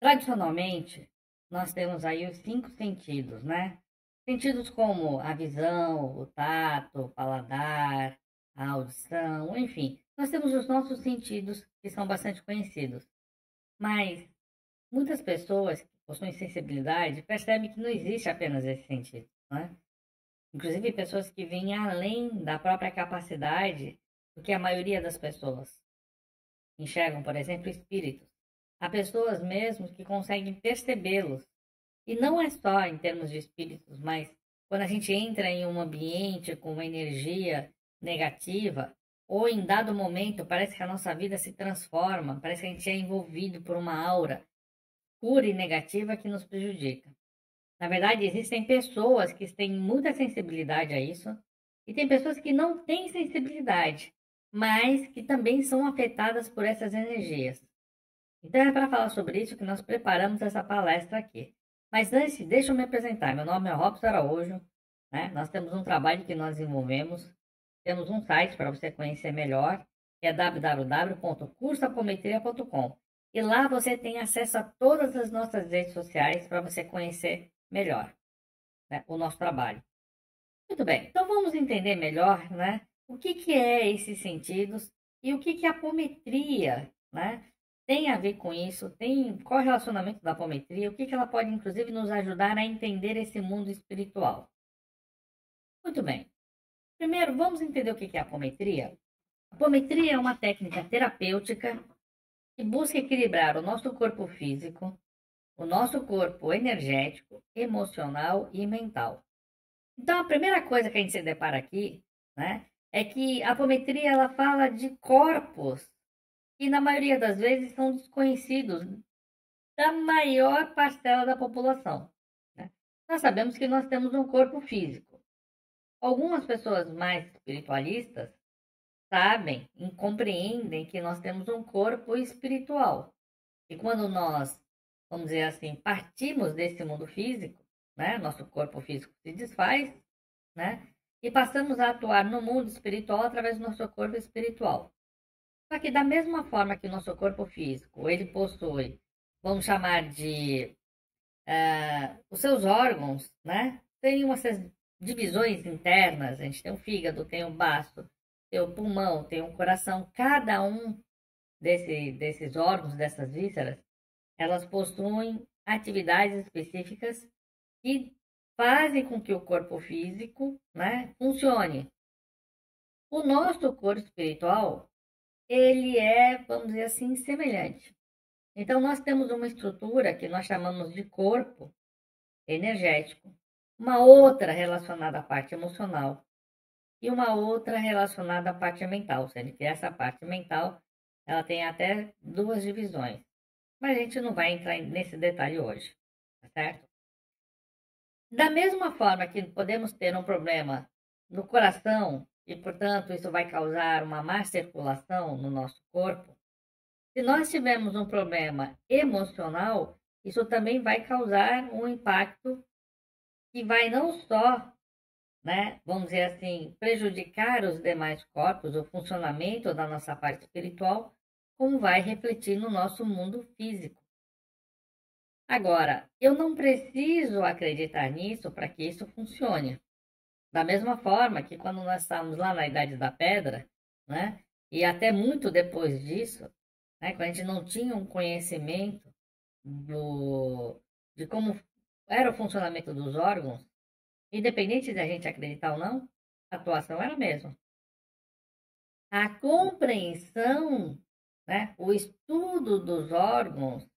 Tradicionalmente, nós temos aí os 5 sentidos, né? Sentidos como a visão, o tato, o paladar, a audição, enfim. Nós temos os nossos sentidos que são bastante conhecidos. Mas muitas pessoas que possuem sensibilidade percebem que não existe apenas esse sentido, né? Inclusive pessoas que vêm além da própria capacidade do que a maioria das pessoas enxergam, por exemplo, espíritos. Há pessoas mesmo que conseguem percebê-los. E não é só em termos de espíritos, mas quando a gente entra em um ambiente com uma energia negativa, ou em dado momento parece que a nossa vida se transforma, parece que a gente é envolvido por uma aura pura e negativa que nos prejudica. Na verdade, existem pessoas que têm muita sensibilidade a isso, e tem pessoas que não têm sensibilidade, mas que também são afetadas por essas energias. Então é para falar sobre isso que nós preparamos essa palestra aqui. Mas antes, deixa eu me apresentar. Meu nome é Robson Araújo, né? Nós temos um trabalho que nós desenvolvemos, temos um site para você conhecer melhor, que é www.cursoapometria.com. E lá você tem acesso a todas as nossas redes sociais para você conhecer melhor, né, o nosso trabalho. Muito bem, então vamos entender melhor, né, o que é esses sentidos e o que a apometria, né, tem a ver com isso, qual é o relacionamento da apometria, o que ela pode inclusive nos ajudar a entender esse mundo espiritual. Muito bem, primeiro vamos entender o que é a apometria. A apometria é uma técnica terapêutica que busca equilibrar o nosso corpo físico, o nosso corpo energético, emocional e mental. Então, a primeira coisa que a gente se depara aqui, né, é que a apometria ela fala de corpos que, na maioria das vezes, são desconhecidos da maior parcela da população, né? Nós sabemos que nós temos um corpo físico. Algumas pessoas mais espiritualistas sabem e compreendem que nós temos um corpo espiritual. E quando nós, vamos dizer assim, partimos desse mundo físico, né, nosso corpo físico se desfaz, né, e passamos a atuar no mundo espiritual através do nosso corpo espiritual. Só que da mesma forma que o nosso corpo físico, ele possui, vamos chamar de os seus órgãos, né, tem umas divisões internas, a gente tem o fígado, tem o baço, tem o pulmão, tem o coração, cada um desses órgãos, dessas vísceras, elas possuem atividades específicas que fazem com que o corpo físico, né, funcione. O nosso corpo espiritual, ele é, vamos dizer assim, semelhante. Então, nós temos uma estrutura que nós chamamos de corpo energético, uma outra relacionada à parte emocional e uma outra relacionada à parte mental, sendo que essa parte mental, ela tem até duas divisões. Mas a gente não vai entrar nesse detalhe hoje, tá certo? Da mesma forma que podemos ter um problema no coração e, portanto, isso vai causar uma má circulação no nosso corpo, se nós tivermos um problema emocional, isso também vai causar um impacto que vai não só, né, vamos dizer assim, prejudicar os demais corpos, o funcionamento da nossa parte espiritual, como vai refletir no nosso mundo físico. Agora, eu não preciso acreditar nisso para que isso funcione. Da mesma forma que quando nós estávamos lá na Idade da Pedra, né, e até muito depois disso, né, quando a gente não tinha um conhecimento de como era o funcionamento dos órgãos, independente de a gente acreditar ou não, a atuação era a mesma. A compreensão, né, o estudo dos órgãos,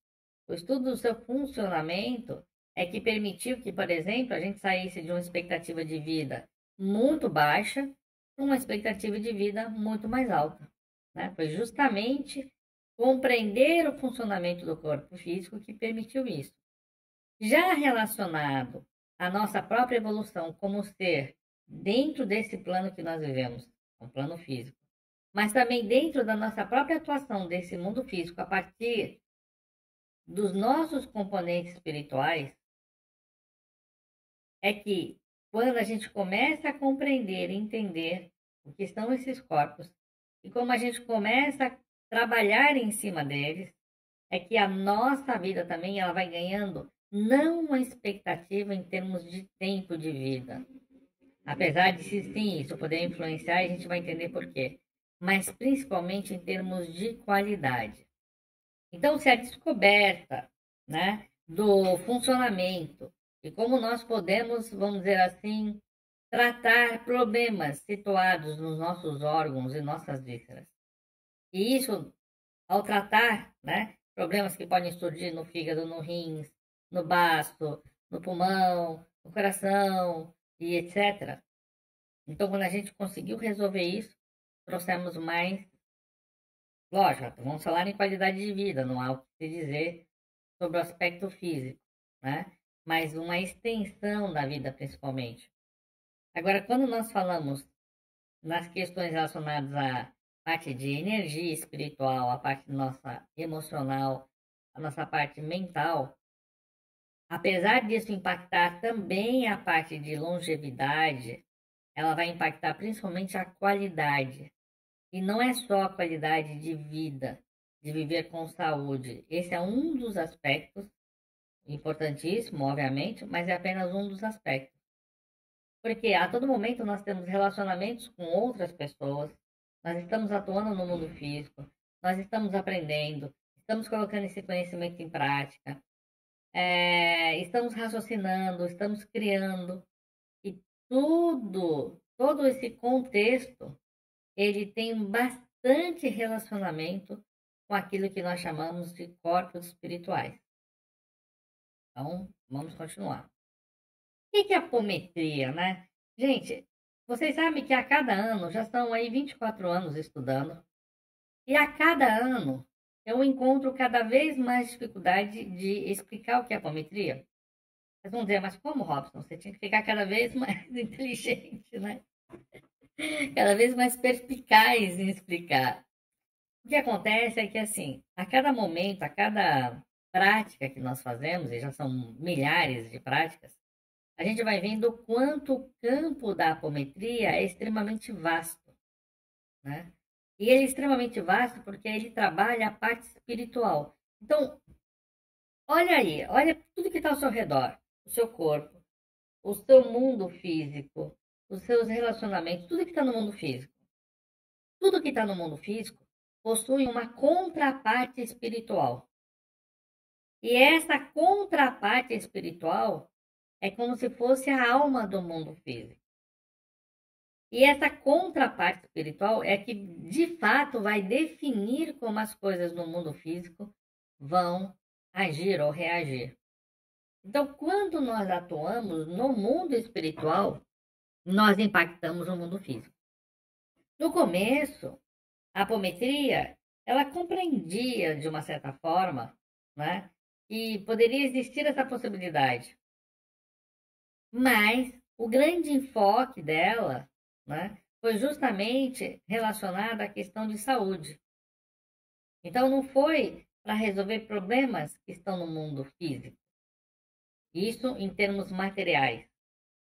o estudo do seu funcionamento é que permitiu que, por exemplo, a gente saísse de uma expectativa de vida muito baixa para uma expectativa de vida muito mais alta, né? Foi justamente compreender o funcionamento do corpo físico que permitiu isso. Já relacionado à nossa própria evolução como ser dentro desse plano que nós vivemos, um plano físico, mas também dentro da nossa própria atuação desse mundo físico a partir dos nossos componentes espirituais, é que quando a gente começa a compreender e entender o que são esses corpos e como a gente começa a trabalhar em cima deles, é que a nossa vida também ela vai ganhando não uma expectativa em termos de tempo de vida. Apesar de sim, isso poder influenciar, a gente vai entender por quê. Mas principalmente em termos de qualidade. Então, se a descoberta, né, do funcionamento e como nós podemos, vamos dizer assim, tratar problemas situados nos nossos órgãos e nossas vísceras. E isso, ao tratar, né, problemas que podem surgir no fígado, no rins, no baço, no pulmão, no coração e etc. Então, quando a gente conseguiu resolver isso, trouxemos mais. Lógico, vamos falar em qualidade de vida, não há o que se dizer sobre o aspecto físico, né? Mas uma extensão da vida, principalmente. Agora, quando nós falamos nas questões relacionadas à parte de energia espiritual, a parte nossa emocional, a nossa parte mental, apesar disso impactar também a parte de longevidade, ela vai impactar principalmente a qualidade. E não é só a qualidade de vida, de viver com saúde. Esse é um dos aspectos, importantíssimo, obviamente, mas é apenas um dos aspectos. Porque a todo momento nós temos relacionamentos com outras pessoas, nós estamos atuando no mundo físico, nós estamos aprendendo, estamos colocando esse conhecimento em prática, estamos raciocinando, estamos criando, e todo esse contexto, ele tem bastante relacionamento com aquilo que nós chamamos de corpos espirituais. Então, vamos continuar. O que é apometria, né? Gente, vocês sabem que a cada ano, já estão aí 24 anos estudando, e a cada ano eu encontro cada vez mais dificuldade de explicar o que é apometria. Vocês vão dizer, mas como, Robson? Você tinha que ficar cada vez mais inteligente, né? Cada vez mais perspicaz em explicar. O que acontece é que, assim, a cada momento, a cada prática que nós fazemos, e já são milhares de práticas, a gente vai vendo o quanto o campo da apometria é extremamente vasto, né? E ele é extremamente vasto porque ele trabalha a parte espiritual. Então, olha aí, olha tudo que está ao seu redor, o seu corpo, o seu mundo físico, os seus relacionamentos, tudo que está no mundo físico. Tudo que está no mundo físico possui uma contraparte espiritual. E essa contraparte espiritual é como se fosse a alma do mundo físico. E essa contraparte espiritual é que, de fato, vai definir como as coisas no mundo físico vão agir ou reagir. Então, quando nós atuamos no mundo espiritual, nós impactamos o mundo físico. No começo, a apometria, ela compreendia, de uma certa forma, né, que poderia existir essa possibilidade. Mas o grande enfoque dela, né, foi justamente relacionado à questão de saúde. Então, não foi para resolver problemas que estão no mundo físico, isso em termos materiais,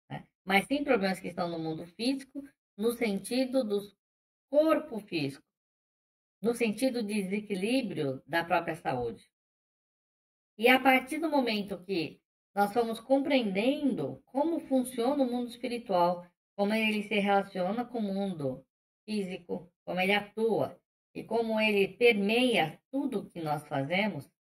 né? Mas sim problemas que estão no mundo físico, no sentido do corpo físico, no sentido de desequilíbrio da própria saúde. E a partir do momento que nós fomos compreendendo como funciona o mundo espiritual, como ele se relaciona com o mundo físico, como ele atua e como ele permeia tudo que nós fazemos,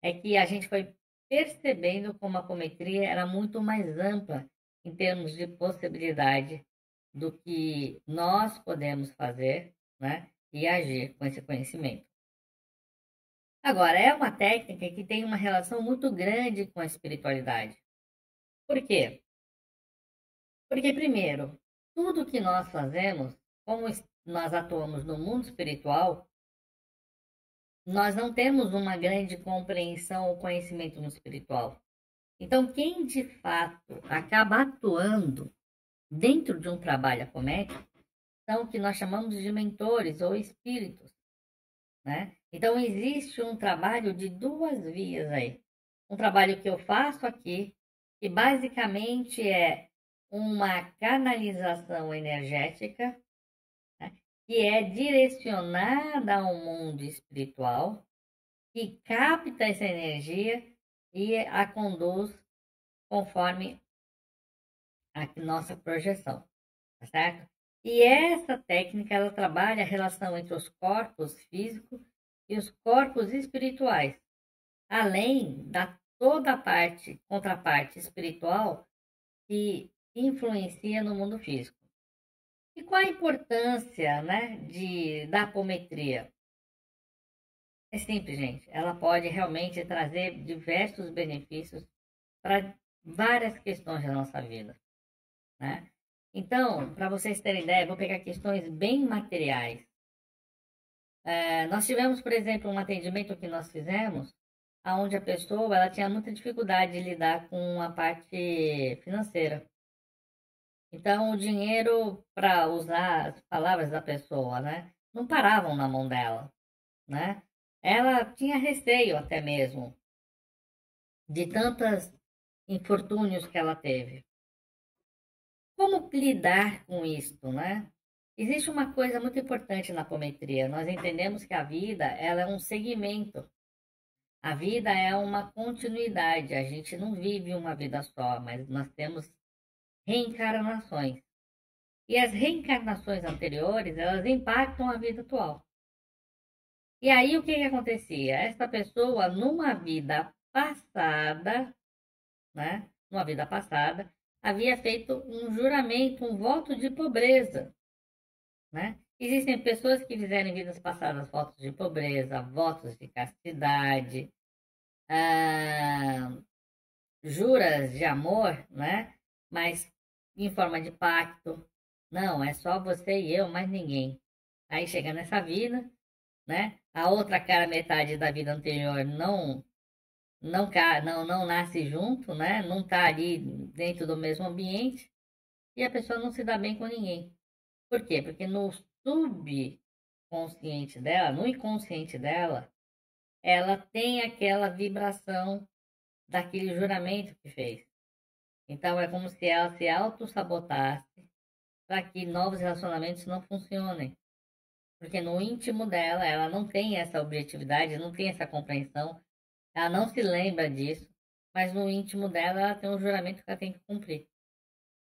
é que a gente foi percebendo como a apometria era muito mais ampla em termos de possibilidade do que nós podemos fazer, né, e agir com esse conhecimento. Agora, é uma técnica que tem uma relação muito grande com a espiritualidade. Por quê? Porque, primeiro, tudo que nós fazemos, como nós atuamos no mundo espiritual, nós não temos uma grande compreensão ou conhecimento no espiritual. Então, quem de fato acaba atuando dentro de um trabalho apométrico são o que nós chamamos de mentores ou espíritos, né? Então, existe um trabalho de duas vias aí. Um trabalho que eu faço aqui, que basicamente é uma canalização energética, né, que é direcionada ao mundo espiritual, que capta essa energia e a conduz conforme a nossa projeção, tá certo? E essa técnica, ela trabalha a relação entre os corpos físicos e os corpos espirituais, além da toda a contraparte espiritual que influencia no mundo físico. E qual a importância, né, da apometria? É simples, gente. Ela pode realmente trazer diversos benefícios para várias questões da nossa vida, né? Então, para vocês terem ideia, vou pegar questões bem materiais. Nós tivemos, por exemplo, um atendimento que nós fizemos, onde a pessoa ela tinha muita dificuldade de lidar com a parte financeira. Então, o dinheiro, para usar as palavras da pessoa, né, não paravam na mão dela, né? Ela tinha receio até mesmo de tantos infortúnios que ela teve. Como lidar com isso, né? Existe uma coisa muito importante na apometria. Nós entendemos que a vida, ela é um segmento. A vida é uma continuidade. A gente não vive uma vida só, mas nós temos reencarnações. E as reencarnações anteriores, elas impactam a vida atual. E aí o que que acontecia? Essa pessoa, numa vida passada, né? Numa vida passada, havia feito um juramento, um voto de pobreza, né? Existem pessoas que fizeram em vidas passadas votos de pobreza, votos de castidade, juras de amor, né? Mas em forma de pacto. Não, é só você e eu, mais ninguém. Aí chega nessa vida, né? A outra cara metade da vida anterior não nasce junto, né? Não está ali dentro do mesmo ambiente e a pessoa não se dá bem com ninguém. Por quê? Porque no subconsciente dela, no inconsciente dela, ela tem aquela vibração daquele juramento que fez. Então é como se ela se auto-sabotasse para que novos relacionamentos não funcionem. Porque no íntimo dela, ela não tem essa objetividade, não tem essa compreensão, ela não se lembra disso, mas no íntimo dela, ela tem um juramento que ela tem que cumprir.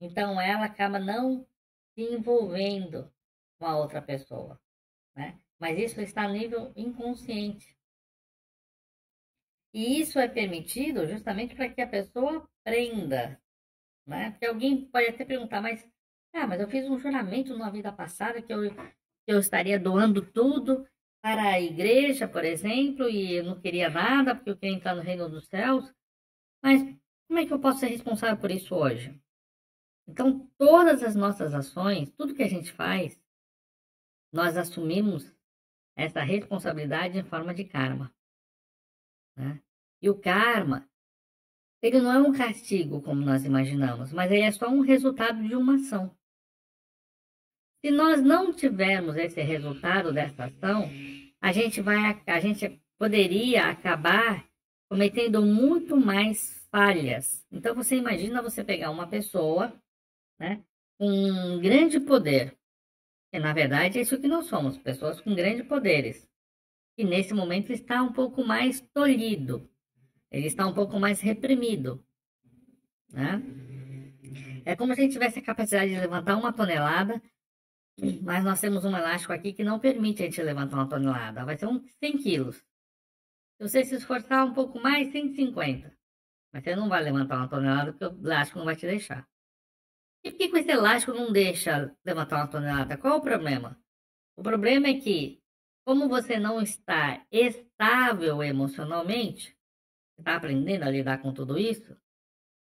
Então ela acaba não se envolvendo com a outra pessoa, né? Mas isso está a nível inconsciente. E isso é permitido justamente para que a pessoa aprenda, né? Porque alguém pode até perguntar, mas eu fiz um juramento numa vida passada que eu estaria doando tudo para a igreja, por exemplo, e eu não queria nada porque eu queria entrar no reino dos céus. Mas como é que eu posso ser responsável por isso hoje? Então, todas as nossas ações, tudo que a gente faz, nós assumimos essa responsabilidade em forma de karma, né? E o karma, ele não é um castigo como nós imaginamos, mas ele é só um resultado de uma ação. Se nós não tivermos esse resultado dessa ação, a gente poderia acabar cometendo muito mais falhas. Então você imagina você pegar uma pessoa, né, com um grande poder, que na verdade é isso que nós somos, pessoas com grandes poderes, e nesse momento está um pouco mais tolhido, ele está um pouco mais reprimido, né? É como se a gente tivesse a capacidade de levantar uma tonelada, mas nós temos um elástico aqui que não permite a gente levantar uma tonelada, vai ser uns 100 quilos. Se você se esforçar um pouco mais, 150. Mas você não vai levantar uma tonelada porque o elástico não vai te deixar. E por que esse elástico não deixa levantar uma tonelada? Qual o problema? O problema é que, como você não está estável emocionalmente, está aprendendo a lidar com tudo isso,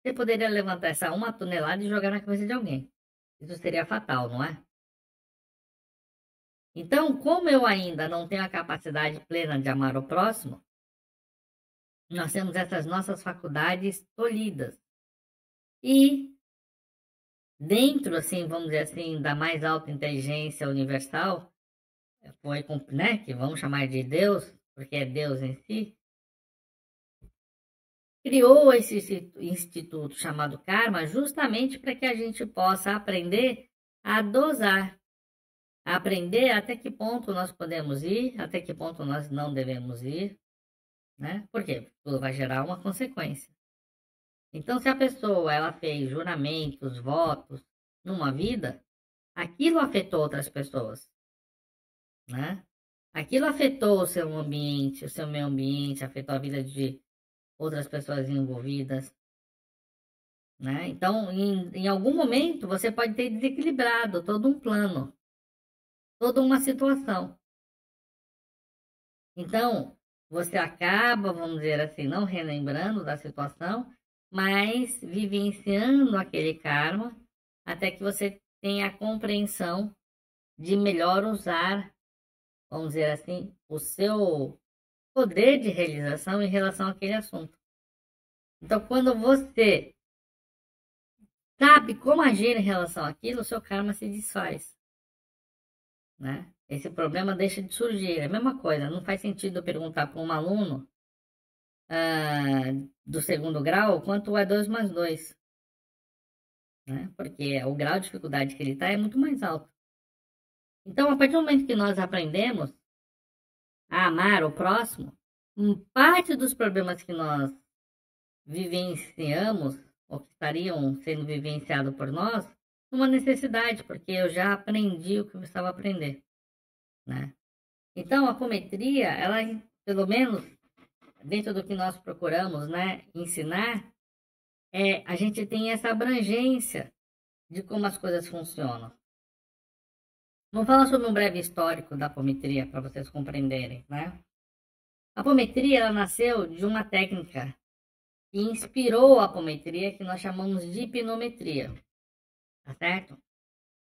você poderia levantar essa uma tonelada e jogar na cabeça de alguém. Isso seria fatal, não é? Então, como eu ainda não tenho a capacidade plena de amar o próximo, nós temos essas nossas faculdades tolhidas. E dentro, assim, vamos dizer assim, da mais alta inteligência universal, foi, né, que vamos chamar de Deus, porque é Deus em si, criou esse instituto chamado karma justamente para que a gente possa aprender a dosar, a aprender até que ponto nós podemos ir, até que ponto nós não devemos ir, né? Por quê? Tudo vai gerar uma consequência. Então, se a pessoa ela fez juramentos, votos numa vida, aquilo afetou outras pessoas, né? Aquilo afetou o seu ambiente, o seu meio ambiente, afetou a vida de outras pessoas envolvidas, né? Então, em algum momento, você pode ter desequilibrado todo um plano, toda uma situação. Então, você acaba, vamos dizer assim, não relembrando da situação, mas vivenciando aquele karma até que você tenha a compreensão de melhor usar, vamos dizer assim, o seu poder de realização em relação àquele assunto. Então, quando você sabe como agir em relação àquilo, o seu karma se desfaz, né? Esse problema deixa de surgir. É a mesma coisa, não faz sentido eu perguntar para um aluno do segundo grau quanto é 2 mais 2, né? Porque o grau de dificuldade que ele está é muito mais alto. Então, a partir do momento que nós aprendemos a amar o próximo, parte dos problemas que nós vivenciamos, ou que estariam sendo vivenciados por nós, uma necessidade, porque eu já aprendi o que eu precisava aprender, né? Então, a apometria, ela, pelo menos, dentro do que nós procuramos, né, ensinar, a gente tem essa abrangência de como as coisas funcionam. Vamos falar sobre um breve histórico da apometria, para vocês compreenderem, né? A apometria, ela nasceu de uma técnica que inspirou a apometria, que nós chamamos de hipnometria, tá certo?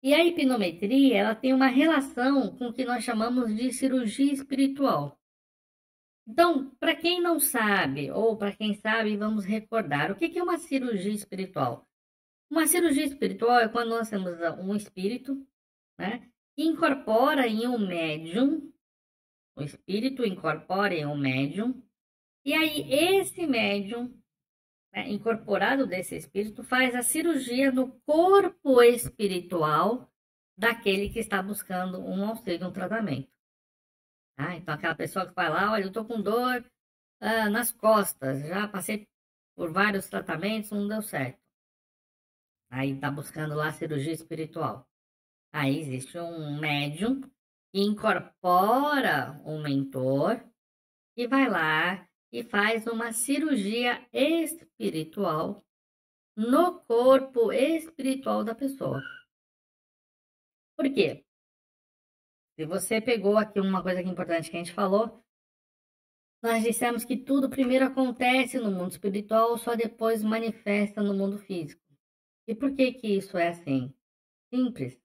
E a hipnometria, ela tem uma relação com o que nós chamamos de cirurgia espiritual. Então, para quem não sabe, ou para quem sabe, vamos recordar, o que é uma cirurgia espiritual? Uma cirurgia espiritual é quando nós temos um espírito, né, que incorpora em um médium, o espírito incorpora em um médium, e aí esse médium, né, incorporado desse espírito, faz a cirurgia no corpo espiritual daquele que está buscando um auxílio, um tratamento. Tá? Então, aquela pessoa que vai lá, olha, eu estou com dor nas costas, já passei por vários tratamentos, não deu certo. Aí está buscando lá a cirurgia espiritual. Aí existe um médium que incorpora um mentor e vai lá e faz uma cirurgia espiritual no corpo espiritual da pessoa. Por quê? Se você pegou aqui uma coisa que é importante que a gente falou, nós dissemos que tudo primeiro acontece no mundo espiritual, só depois manifesta no mundo físico. E por que que isso é assim? Simples,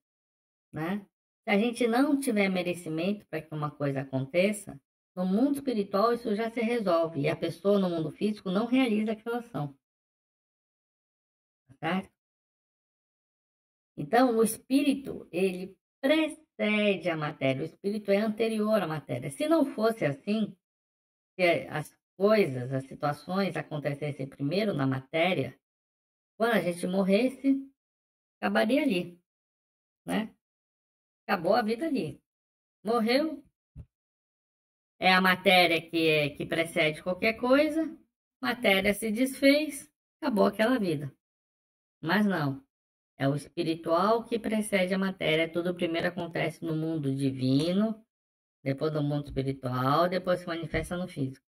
né? Se a gente não tiver merecimento para que uma coisa aconteça, no mundo espiritual isso já se resolve e a pessoa no mundo físico não realiza aquela ação. Certo? Então, o espírito, ele precede a matéria, o espírito é anterior à matéria. Se não fosse assim, se as coisas, as situações acontecessem primeiro na matéria, quando a gente morresse, acabaria ali, né? Acabou a vida ali. Morreu, é a matéria que precede qualquer coisa, matéria se desfez, acabou aquela vida. Mas não, é o espiritual que precede a matéria, tudo primeiro acontece no mundo divino, depois no mundo espiritual, depois se manifesta no físico.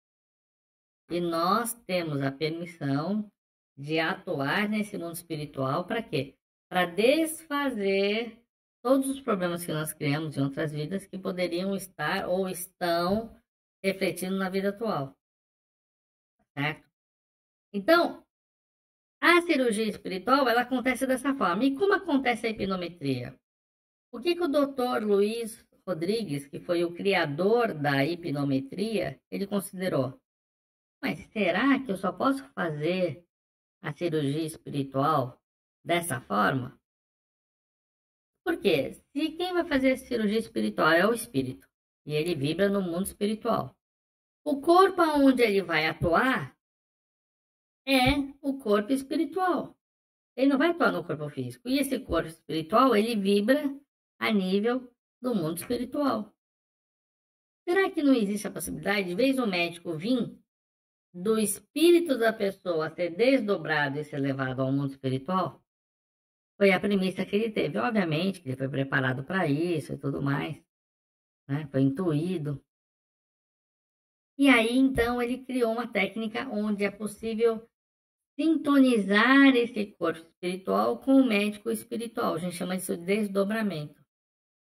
E nós temos a permissão de atuar nesse mundo espiritual para quê? Para desfazer todos os problemas que nós criamos em outras vidas que poderiam estar ou estão refletindo na vida atual. Certo? Então, a cirurgia espiritual, ela acontece dessa forma. E como acontece a hipnometria? O que o Dr. Luiz Rodrigues, que foi o criador da hipnometria, ele considerou? Mas será que eu só posso fazer a cirurgia espiritual dessa forma? Por quê? Se quem vai fazer a cirurgia espiritual é o espírito, e ele vibra no mundo espiritual. O corpo onde ele vai atuar é o corpo espiritual. Ele não vai atuar no corpo físico. E esse corpo espiritual, ele vibra a nível do mundo espiritual. Será que não existe a possibilidade, de vez o médico vir do espírito da pessoa ser desdobrado e ser levado ao mundo espiritual, foi a premissa que ele teve. Obviamente que ele foi preparado para isso e tudo mais, né? Foi intuído. E aí, então, ele criou uma técnica onde é possível sintonizar esse corpo espiritual com o médico espiritual. A gente chama isso de desdobramento.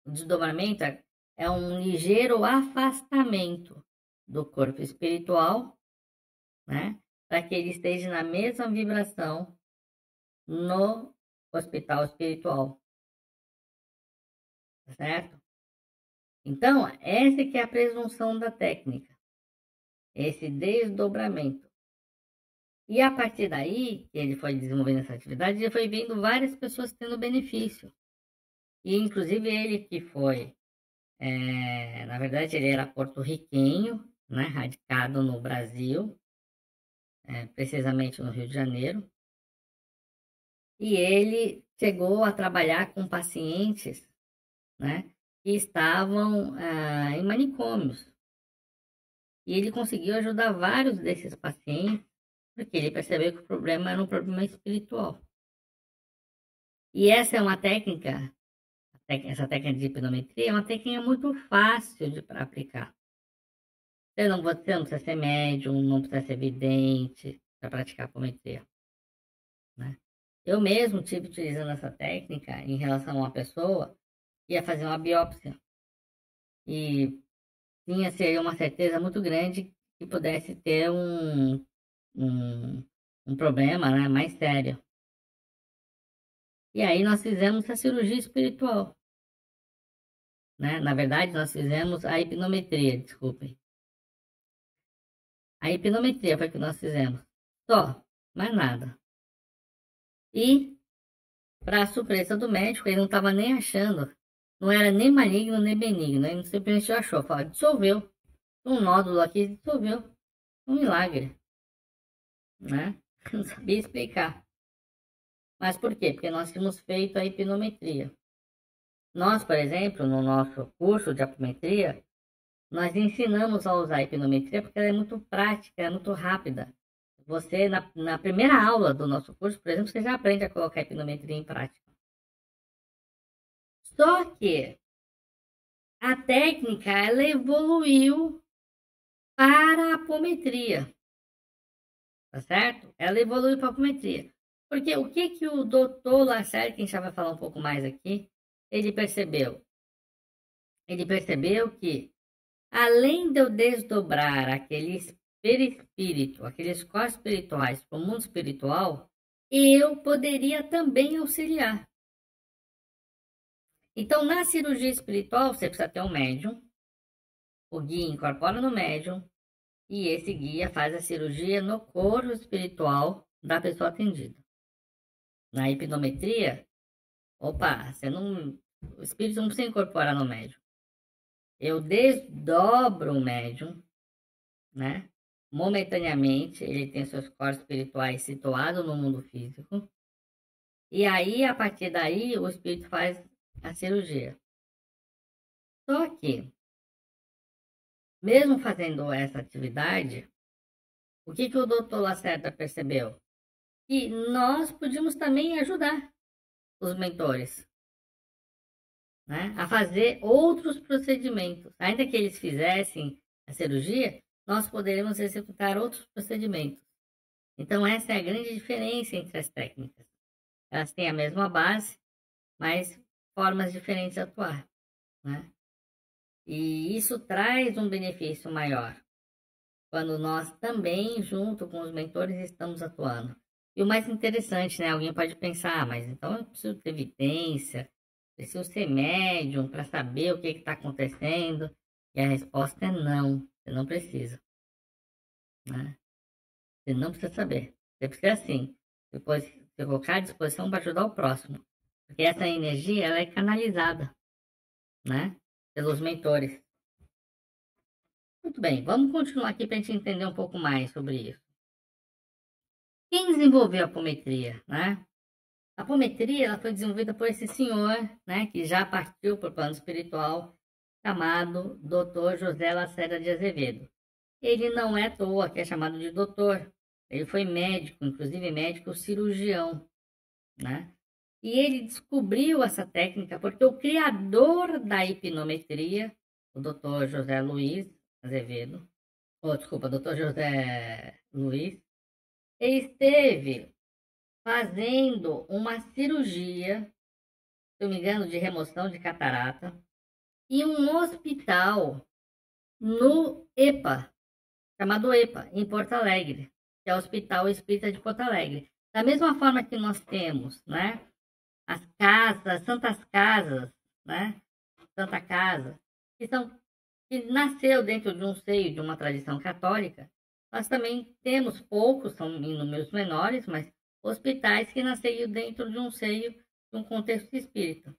O desdobramento é um ligeiro afastamento do corpo espiritual, né? Para que ele esteja na mesma vibração no hospital espiritual, certo? Então, essa que é a presunção da técnica, esse desdobramento. E a partir daí, que ele foi desenvolvendo essa atividade, ele foi vendo várias pessoas tendo benefício. E inclusive ele que foi, na verdade ele era porto-riquenho, né, radicado no Brasil, precisamente no Rio de Janeiro. E ele chegou a trabalhar com pacientes, né, que estavam em manicômios. E ele conseguiu ajudar vários desses pacientes, porque ele percebeu que o problema era um problema espiritual. E essa é uma técnica, essa técnica de hipnometria é uma técnica muito fácil de aplicar. Você não precisa ser médium, não precisa ser vidente para praticar apometria, né? Eu mesmo estive utilizando essa técnica em relação a uma pessoa que ia fazer uma biópsia. E tinha uma certeza muito grande que pudesse ter um problema, né, mais sério. E aí nós fizemos a cirurgia espiritual, né? Na verdade, nós fizemos a hipnometria, desculpem. A hipnometria foi o que nós fizemos. Só, mais nada. E, para surpresa do médico, ele não estava nem achando. Não era nem maligno nem benigno. Ele simplesmente achou. Falou, dissolveu. Um nódulo aqui dissolveu. Um milagre. Né? Não sabia explicar. Mas por quê? Porque nós tínhamos feito a hipnometria. Nós, por exemplo, no nosso curso de apometria, nós ensinamos a usar a hipnometria porque ela é muito prática, é muito rápida. Você, na primeira aula do nosso curso, por exemplo, você já aprende a colocar a hipnometria em prática. Só que a técnica, ela evoluiu para a apometria. Tá certo? Ela evoluiu para a apometria. Porque o que o doutor Lacerda, que a gente já vai falar um pouco mais aqui, ele percebeu? Ele percebeu que, além de eu desdobrar aquele perispírito, aqueles corpos espirituais para o mundo espiritual, eu poderia também auxiliar. Então, na cirurgia espiritual, você precisa ter um médium, o guia incorpora no médium, e esse guia faz a cirurgia no corpo espiritual da pessoa atendida. Na hipnometria, o espírito não precisa incorporar no médium. Eu desdobro o médium, né? Momentaneamente, ele tem seus corpos espirituais situados no mundo físico. E aí, a partir daí, o espírito faz a cirurgia. Só que, mesmo fazendo essa atividade, o que o doutor Lacerda percebeu? Que nós podíamos também ajudar os mentores, né, a fazer outros procedimentos. Ainda que eles fizessem a cirurgia, nós poderíamos executar outros procedimentos. Então, essa é a grande diferença entre as técnicas. Elas têm a mesma base, mas formas diferentes de atuar, né? E isso traz um benefício maior, quando nós também, junto com os mentores, estamos atuando. E o mais interessante, né? Alguém pode pensar, mas então eu preciso ter evidência, preciso ser médium para saber o que está acontecendo. E a resposta é não, você não precisa, né? Você não precisa saber. Você precisa sim, depois se colocar à disposição para ajudar o próximo. Porque essa energia, ela é canalizada, né? Pelos mentores. Muito bem, vamos continuar aqui para a gente entender um pouco mais sobre isso. Quem desenvolveu a apometria, né? A apometria, ela foi desenvolvida por esse senhor, né, que já partiu para o plano espiritual, chamado Dr. José Lacerda de Azevedo. Ele não é à toa que é chamado de doutor. Ele foi médico, inclusive médico cirurgião, né? E ele descobriu essa técnica porque o criador da hipnometria, o Dr. José Luiz Azevedo, desculpa, Dr. José Luiz, ele esteve fazendo uma cirurgia, se não me engano, de remoção de catarata, em um hospital no EPA, chamado EPA, em Porto Alegre, que é o Hospital Espírita de Porto Alegre. Da mesma forma que nós temos, né, as casas, santas casas, né, Santa Casa, que nasceu dentro de um seio de uma tradição católica, nós também temos poucos, são em números menores, mas hospitais que nasceram dentro de um seio de um contexto espírita.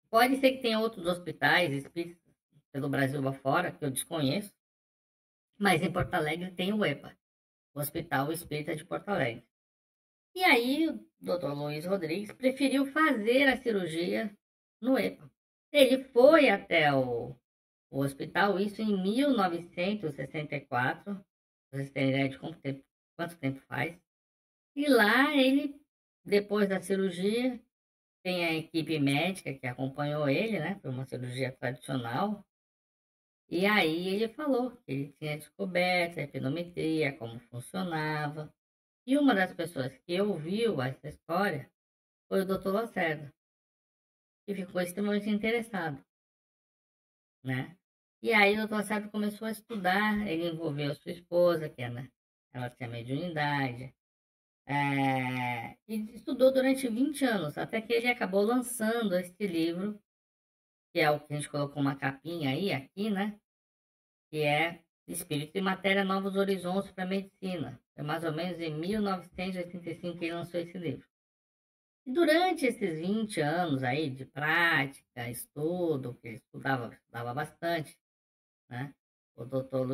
Pode ser que tenha outros hospitais espíritas pelo Brasil afora, que eu desconheço, mas em Porto Alegre tem o EPA, o Hospital Espírita de Porto Alegre. E aí o Dr. Luiz Rodrigues preferiu fazer a cirurgia no EPA. Ele foi até o hospital, isso em 1964, pra vocês terem ideia de quanto tempo faz. E lá ele, depois da cirurgia, tem a equipe médica que acompanhou ele, né? Foi uma cirurgia tradicional. E aí ele falou que ele tinha descoberto a hipnometria, como funcionava. E uma das pessoas que ouviu essa história foi o Dr. Lacerda, que ficou extremamente interessado, né? E aí o Dr. Lacerda começou a estudar, ele envolveu sua esposa, ela tinha mediunidade, e estudou durante 20 anos, até que ele acabou lançando este livro, que é o que a gente colocou uma capinha aí, aqui, né? Que é Espírito e Matéria, Novos Horizontes para a Medicina. É mais ou menos em 1985 que ele lançou esse livro. E durante esses 20 anos aí de prática, estudo, que ele estudava bastante, né? O doutor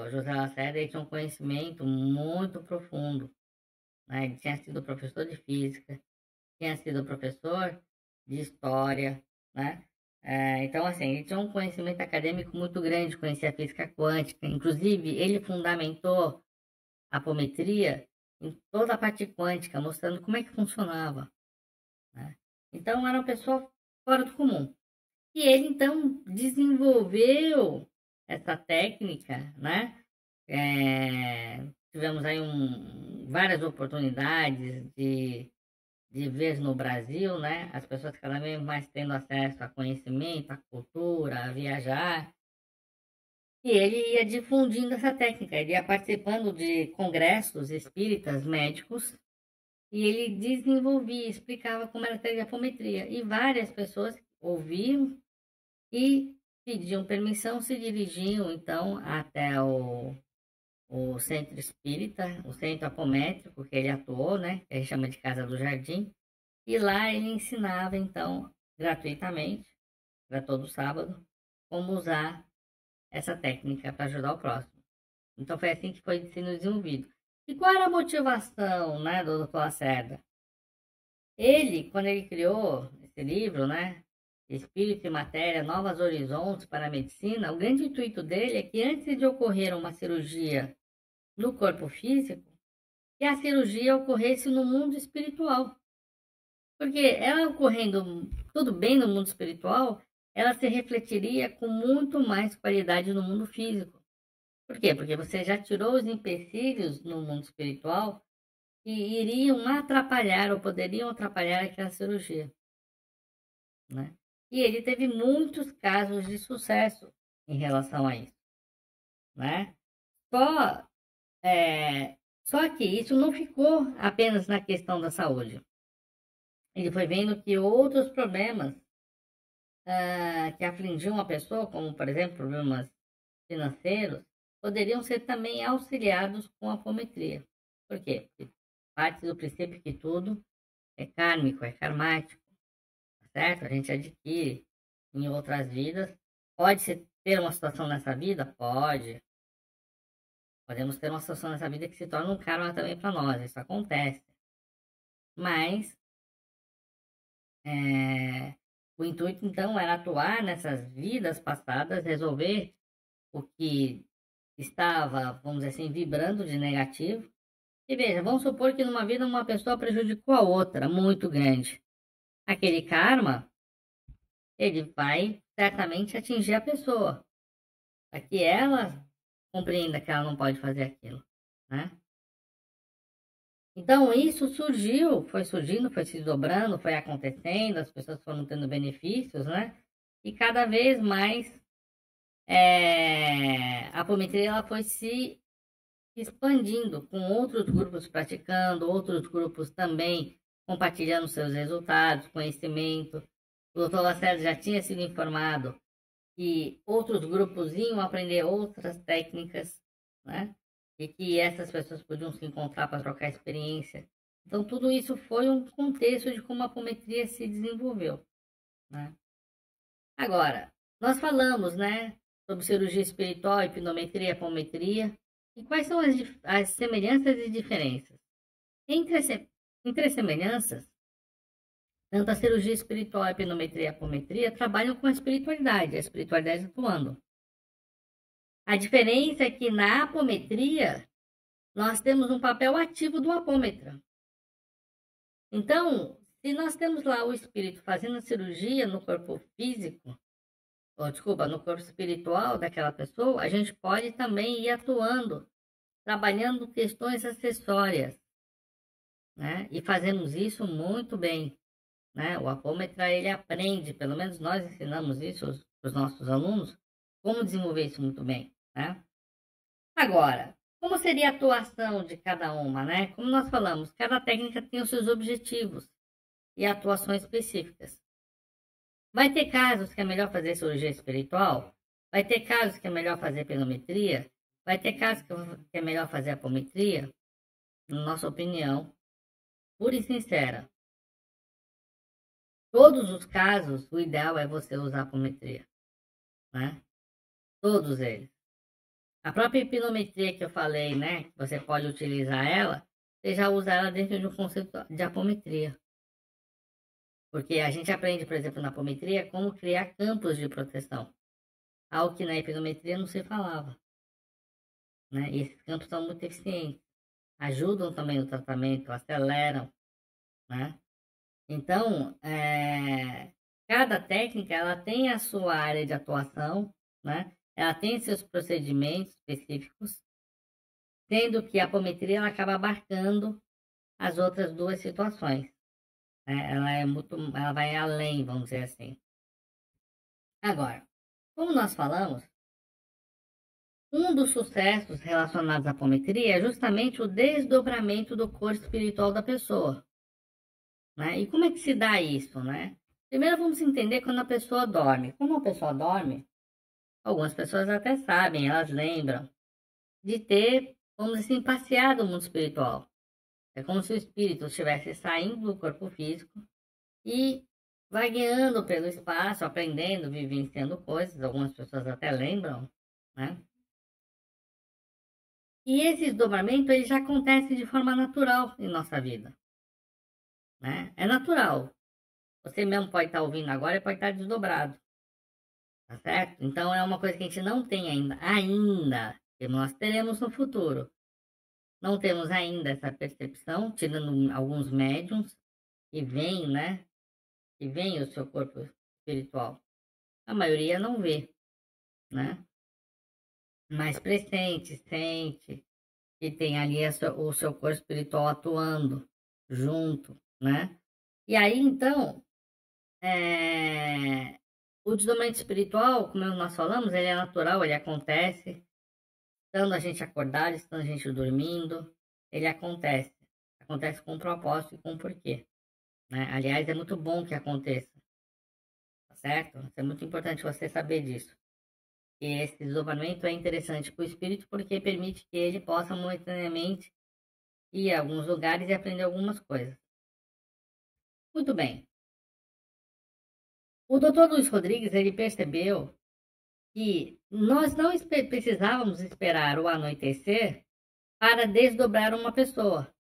José Lacerda ele tinha um conhecimento muito profundo, né? Ele tinha sido professor de física, tinha sido professor de história, né? Então, assim, ele tinha um conhecimento acadêmico muito grande, conhecia a física quântica. Inclusive, ele fundamentou a apometria em toda a parte quântica, mostrando como é que funcionava, né? Então, era uma pessoa fora do comum. E ele, então, desenvolveu essa técnica, né? Tivemos aí várias oportunidades de ver no Brasil, né? As pessoas cada vez mais tendo acesso a conhecimento, a cultura, a viajar. E ele ia difundindo essa técnica, ele ia participando de congressos espíritas médicos e ele desenvolvia, explicava como era a apometria. E várias pessoas ouviam e pediam permissão, se dirigiam então até o centro espírita, o centro apométrico que ele atuou, né? Que a gente chama de Casa do Jardim. E lá ele ensinava, então, gratuitamente, para todo sábado, como usar essa técnica para ajudar o próximo. Então foi assim que foi sendo desenvolvido. E qual era a motivação, né, do Dr. Lacerda? Ele, quando ele criou esse livro, né, Espírito e Matéria, Novos Horizontes para a Medicina, o grande intuito dele é que antes de ocorrer uma cirurgia no corpo físico, que a cirurgia ocorresse no mundo espiritual. Porque ela ocorrendo tudo bem no mundo espiritual, ela se refletiria com muito mais qualidade no mundo físico. Por quê? Porque você já tirou os empecilhos no mundo espiritual que iriam atrapalhar ou poderiam atrapalhar aquela cirurgia, né? E ele teve muitos casos de sucesso em relação a isso, né? Só, só que isso não ficou apenas na questão da saúde. Ele foi vendo que outros problemas que afligiam a pessoa, como por exemplo problemas financeiros, poderiam ser também auxiliados com a apometria. Por quê? Porque parte do princípio que tudo é kármico, é karmático, tá certo? A gente adquire em outras vidas. Pode ser ter uma situação nessa vida? Pode. Podemos ter uma situação nessa vida que se torna um karma também para nós. Isso acontece. Mas O intuito, então, era atuar nessas vidas passadas, resolver o que estava, vamos dizer assim, vibrando de negativo. E veja, vamos supor que numa vida uma pessoa prejudicou a outra, muito grande. Aquele karma, ele vai certamente atingir a pessoa, para que ela compreenda que ela não pode fazer aquilo, né? Então isso surgiu, foi surgindo, foi se dobrando, foi acontecendo, as pessoas foram tendo benefícios, né? E cada vez mais a apometria ela foi se expandindo, com outros grupos praticando, outros grupos também compartilhando seus resultados, conhecimento. O doutor Lacerda já tinha sido informado que outros grupos iam aprender outras técnicas, né? E que essas pessoas podiam se encontrar para trocar experiência. Então, tudo isso foi um contexto de como a apometria se desenvolveu, né? Agora, nós falamos, né, sobre cirurgia espiritual, hipnometria, apometria, e quais são as semelhanças e diferenças? Entre as semelhanças, tanto a cirurgia espiritual, a hipnometria e a apometria trabalham com a espiritualidade atuando. A diferença é que na apometria, nós temos um papel ativo do apômetra. Então, se nós temos lá o espírito fazendo a cirurgia no corpo físico, no corpo espiritual daquela pessoa, a gente pode também ir atuando, trabalhando questões acessórias, né? E fazemos isso muito bem, né? O apômetra, ele aprende, pelo menos nós ensinamos isso para os nossos alunos, como desenvolver isso muito bem, né? Agora, como seria a atuação de cada uma, né? Como nós falamos, cada técnica tem os seus objetivos e atuações específicas. Vai ter casos que é melhor fazer cirurgia espiritual? Vai ter casos que é melhor fazer penometria? Vai ter casos que é melhor fazer apometria? Na nossa opinião, pura e sincera, todos os casos, o ideal é você usar apometria, né? Todos eles. A própria hipnometria que eu falei, né? Que você pode utilizar ela, você já usa ela dentro de um conceito de apometria. Porque a gente aprende, por exemplo, na apometria, como criar campos de proteção. Algo que na hipnometria não se falava, né? E esses campos são muito eficientes. Ajudam também no tratamento, aceleram, né? Então, cada técnica, ela tem a sua área de atuação, né? Ela tem seus procedimentos específicos, sendo que a apometria ela acaba abarcando as outras duas situações, né? Ela vai além, vamos dizer assim. Agora, como nós falamos, um dos sucessos relacionados à apometria é justamente o desdobramento do corpo espiritual da pessoa, né? E como é que se dá isso, né? Primeiro vamos entender quando a pessoa dorme. Como a pessoa dorme, algumas pessoas até sabem, elas lembram de ter, vamos dizer assim, passeado no mundo espiritual. É como se o espírito estivesse saindo do corpo físico e vagueando pelo espaço, aprendendo, vivenciando coisas. Algumas pessoas até lembram, né? E esse desdobramento ele já acontece de forma natural em nossa vida, né? É natural. Você mesmo pode estar ouvindo agora e pode estar desdobrado, tá certo? Então é uma coisa que a gente não tem ainda, que nós teremos no futuro. Não temos ainda essa percepção, tirando alguns médiums que vêm, né? Que vêm o seu corpo espiritual. A maioria não vê, né? Mas pressente, sente que tem ali o seu corpo espiritual atuando junto, né? E aí, então, o desdobramento espiritual, como nós falamos, ele é natural, ele acontece, estando a gente acordado, estando a gente dormindo, ele acontece. Acontece com um propósito e com um porquê, né? Aliás, é muito bom que aconteça, tá certo? É muito importante você saber disso. E esse desdobramento é interessante para o espírito porque permite que ele possa momentaneamente ir a alguns lugares e aprender algumas coisas. Muito bem. O Dr. Luiz Rodrigues, ele percebeu que nós não precisávamos esperar o anoitecer para desdobrar uma pessoa.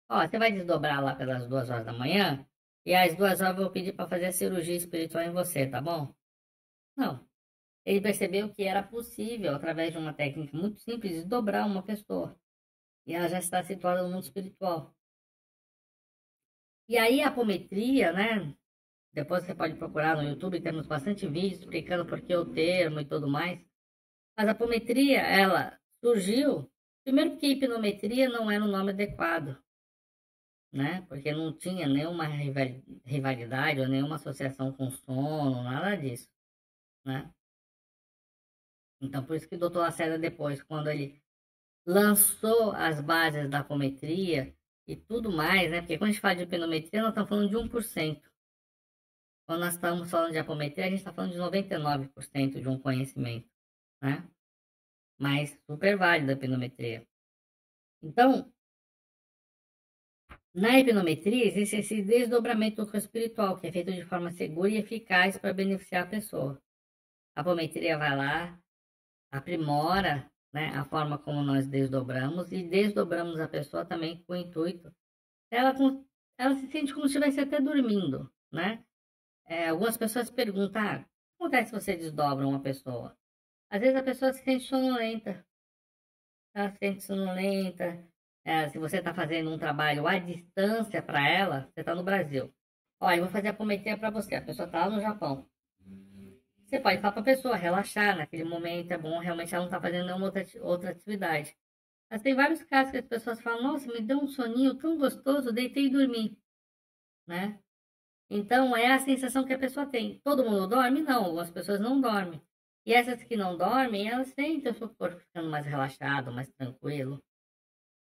Ó, você vai desdobrar lá pelas 2 horas da manhã, e às 2 horas eu vou pedir para fazer a cirurgia espiritual em você, tá bom? Não. Ele percebeu que era possível, através de uma técnica muito simples, desdobrar uma pessoa. E ela já está situada no mundo espiritual. E aí a apometria, né? Depois você pode procurar no YouTube, temos bastante vídeos explicando por que o termo e tudo mais. Mas a apometria, ela surgiu, primeiro porque hipnometria não era o nome adequado, né? Porque não tinha nenhuma rivalidade ou nenhuma associação com sono, nada disso, né? Então, por isso que o Dr. Lacerda depois, quando ele lançou as bases da apometria e tudo mais, né? Porque quando a gente fala de hipnometria, nós estamos falando de 1%. Quando nós estamos falando de apometria, a gente está falando de 99% de um conhecimento, né? Mas super válido a hipnometria. Então, na hipnometria existe esse desdobramento do corpo espiritual, que é feito de forma segura e eficaz para beneficiar a pessoa. A apometria vai lá, aprimora, né, a forma como nós desdobramos e desdobramos a pessoa também com o intuito. Ela, ela se sente como se estivesse até dormindo, né? Algumas pessoas perguntam, o que acontece se você desdobra uma pessoa? Às vezes a pessoa se sente sonolenta, ela se sente sonolenta. Se você está fazendo um trabalho à distância para ela, você está no Brasil. Olha, eu vou fazer a apometria para você. A pessoa está lá no Japão. Você pode falar para a pessoa relaxar naquele momento, é bom, realmente ela não está fazendo nenhuma outra atividade. Mas tem vários casos que as pessoas falam, nossa, me deu um soninho tão gostoso, deitei e dormi, né? Então, é a sensação que a pessoa tem. Todo mundo dorme? Não, algumas pessoas não dormem. E essas que não dormem, elas sentem o seu corpo ficando mais relaxado, mais tranquilo,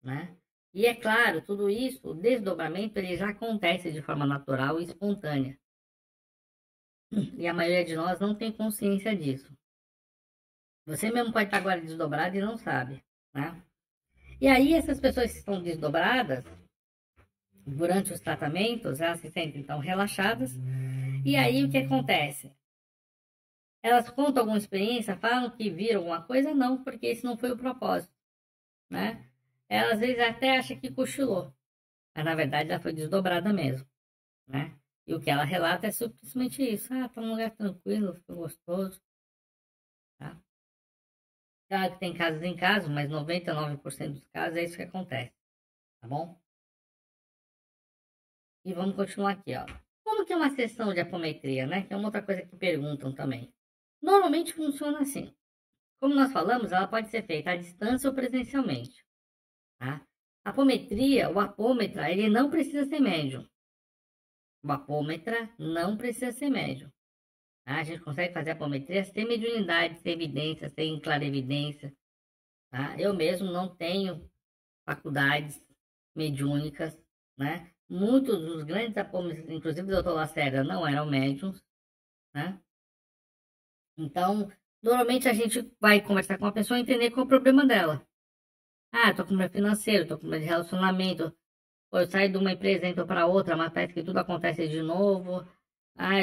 né? E é claro, tudo isso, o desdobramento, ele já acontece de forma natural e espontânea. E a maioria de nós não tem consciência disso. Você mesmo pode estar agora desdobrado e não sabe, né? E aí, essas pessoas que estão desdobradas, durante os tratamentos, elas se sentem então relaxadas. E aí, o que acontece? Elas contam alguma experiência, falam que viram alguma coisa? Não, porque esse não foi o propósito, né? Ela às vezes até acha que cochilou, mas na verdade ela foi desdobrada mesmo, né? E o que ela relata é simplesmente isso. Tá num lugar tranquilo, ficou gostoso, tá? Claro que tem casos em casos, mas 99% dos casos é isso que acontece, tá bom? E vamos continuar aqui, ó. Como que é uma sessão de apometria, né? Que é uma outra coisa que perguntam também. Normalmente funciona assim. Como nós falamos, ela pode ser feita à distância ou presencialmente, tá? A apometria, o apômetra, ele não precisa ser médium. O apômetra não precisa ser médium. Tá? A gente consegue fazer apometria sem mediunidade, sem evidência, sem clarevidência. Tá? Eu mesmo não tenho faculdades mediúnicas, né? Muitos dos grandes apômetras, inclusive o doutor Lacerda, não eram médiums, né? Então, normalmente a gente vai conversar com a pessoa e entender qual é o problema dela. Tô com problema financeiro, tô com problema de relacionamento. Ou eu saio de uma empresa, entro para outra, mas parece que tudo acontece de novo.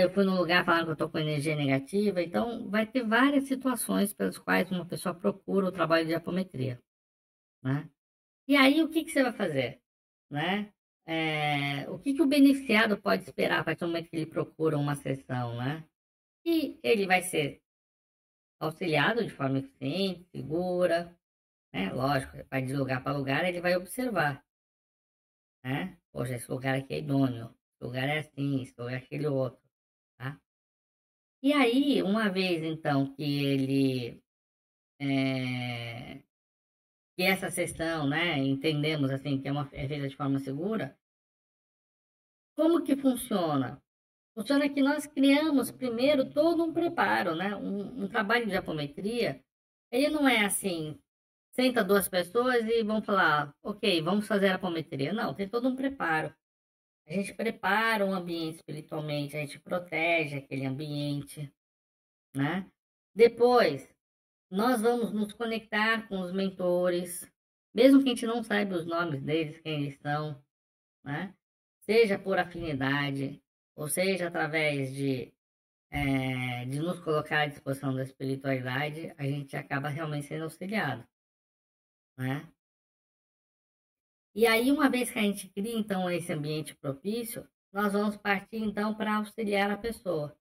Eu fui num lugar falando que eu tô com energia negativa. Então, vai ter várias situações pelas quais uma pessoa procura o trabalho de apometria, né? E aí, o que que você vai fazer, né? O que que o beneficiado pode esperar a partir do momento que ele procura uma sessão, né? E ele vai ser auxiliado de forma eficiente, segura, né? Lógico, vai de lugar para lugar, ele vai observar, né? Poxa, esse lugar aqui é idôneo, esse lugar é assim, esse lugar é aquele outro, tá? E aí, uma vez então que ele, que essa sessão, né, entendemos assim que é feita de forma segura, como que funciona? Funciona que nós criamos primeiro todo um preparo, né? Um trabalho de apometria, ele não é assim, senta duas pessoas e vão falar, ok, vamos fazer a apometria. Não, tem todo um preparo. A gente prepara um ambiente espiritualmente, a gente protege aquele ambiente, né? Depois, nós vamos nos conectar com os mentores, mesmo que a gente não saiba os nomes deles, quem eles são, né? Seja por afinidade, ou seja através de nos colocar à disposição da espiritualidade, a gente acaba realmente sendo auxiliado, né? E aí, uma vez que a gente cria, então, esse ambiente propício, nós vamos partir então para auxiliar a pessoa.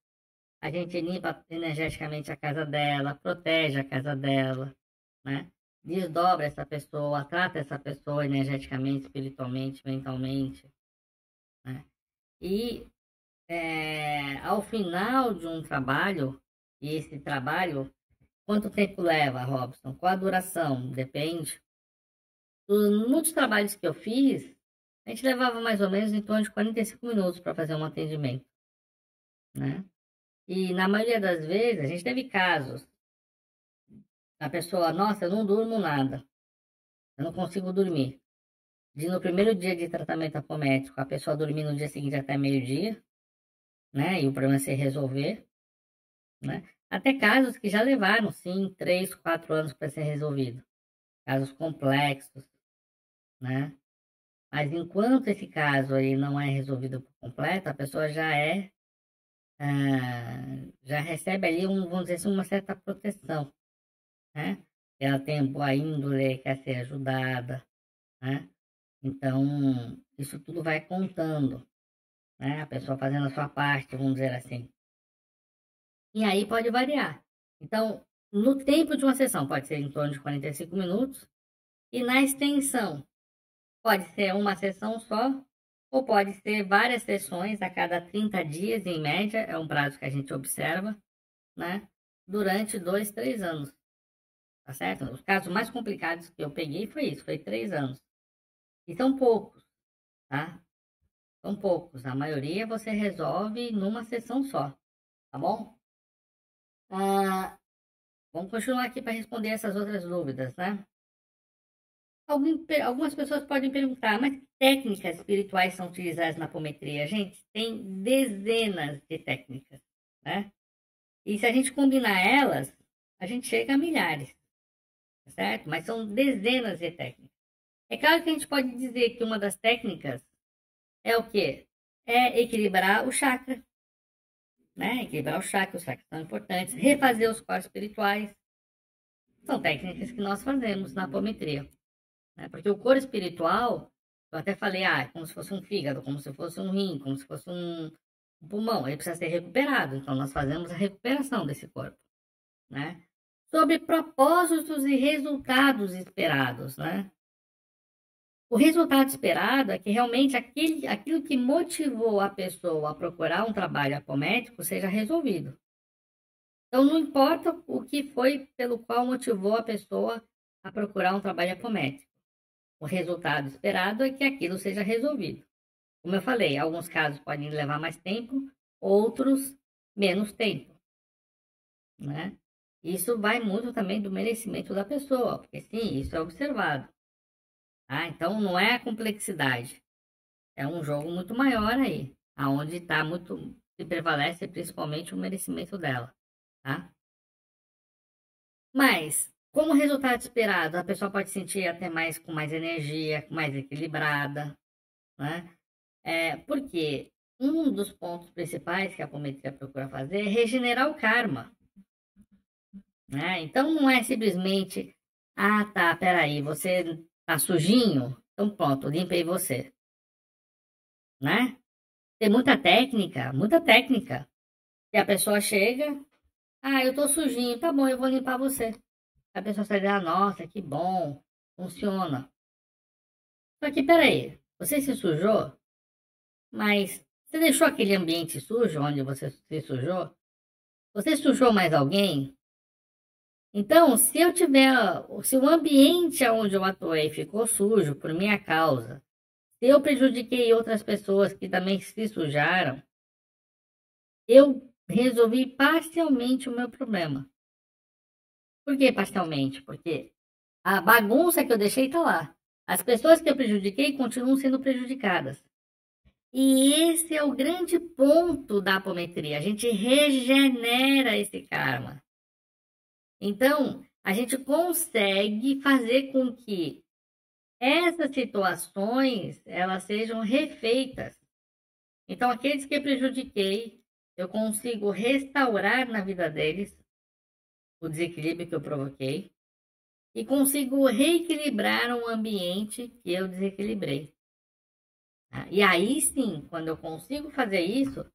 A gente limpa energeticamente a casa dela, protege a casa dela, né? Desdobra essa pessoa, trata essa pessoa energeticamente, espiritualmente, mentalmente, né? E ao final de um trabalho, e esse trabalho, quanto tempo leva, Robson? Qual a duração? Depende. Muitos trabalhos que eu fiz, a gente levava mais ou menos em torno de 45 minutos para fazer um atendimento, né? E na maioria das vezes, a gente teve casos, a pessoa, nossa, eu não durmo nada, eu não consigo dormir. De no primeiro dia de tratamento apométrico, a pessoa dormir no dia seguinte até meio-dia, né? E o problema é se resolver, né? Até casos que já levaram, sim, 3, 4 anos para ser resolvido. Casos complexos, né? Mas enquanto esse caso aí não é resolvido por completo, a pessoa já recebe ali, vamos dizer assim, uma certa proteção, né? Ela tem boa índole, quer ser ajudada, né? Então, isso tudo vai contando, né? A pessoa fazendo a sua parte, vamos dizer assim. E aí pode variar. Então, no tempo de uma sessão, pode ser em torno de 45 minutos, e na extensão, pode ser uma sessão só, ou pode ser várias sessões a cada 30 dias, em média, é um prazo que a gente observa, né? Durante 2, 3 anos, tá certo? Os casos mais complicados que eu peguei foi isso, foi 3 anos. E são poucos, tá? São poucos. A maioria você resolve numa sessão só, tá bom? Ah, vamos continuar aqui para responder essas outras dúvidas, né? Algumas pessoas podem perguntar, mas que técnicas espirituais são utilizadas na apometria? Gente, tem dezenas de técnicas, né? E se a gente combinar elas, a gente chega a milhares, tá certo? Mas são dezenas de técnicas. É claro que a gente pode dizer que uma das técnicas é o quê? É equilibrar o chakra, né? Equilibrar os chakras são importantes. Refazer os corpos espirituais. São técnicas que nós fazemos na apometria, né? Porque o corpo espiritual, eu até falei, é como se fosse um fígado, como se fosse um rim, como se fosse um pulmão. Ele precisa ser recuperado. Então, nós fazemos a recuperação desse corpo, né? Sobre propósitos e resultados esperados, né? O resultado esperado é que realmente aquilo que motivou a pessoa a procurar um trabalho apométrico seja resolvido. Então, não importa o que foi pelo qual motivou a pessoa a procurar um trabalho apométrico. O resultado esperado é que aquilo seja resolvido. Como eu falei, alguns casos podem levar mais tempo, outros menos tempo, né? Isso vai muito também do merecimento da pessoa, porque sim, isso é observado. Tá? Então, não é a complexidade, é um jogo muito maior aí, aonde está muito, se prevalece principalmente o merecimento dela, tá? Mas, como resultado esperado, a pessoa pode sentir até mais com mais energia, mais equilibrada, né? Porque um dos pontos principais que a apometria procura fazer é regenerar o karma, né? Então não é simplesmente, ah, tá, peraí, você tá sujinho, então pronto, limpei você, né? Tem muita técnica, e a pessoa chega, ah, eu tô sujinho, tá bom, eu vou limpar você. A pessoa sai ah, nossa, que bom, funciona. Só que peraí, você se sujou, mas você deixou aquele ambiente sujo onde você se sujou? Você sujou mais alguém? Então, se o ambiente onde eu atuei ficou sujo por minha causa, se eu prejudiquei outras pessoas que também se sujaram, eu resolvi parcialmente o meu problema. Por que parcialmente? Porque a bagunça que eu deixei está lá. As pessoas que eu prejudiquei continuam sendo prejudicadas. E esse é o grande ponto da apometria. A gente regenera esse karma. Então, a gente consegue fazer com que essas situações elas sejam refeitas. Então, aqueles que eu prejudiquei, eu consigo restaurar na vida deles o desequilíbrio que eu provoquei e consigo reequilibrar um ambiente que eu desequilibrei. Tá? E aí sim, quando eu consigo fazer isso,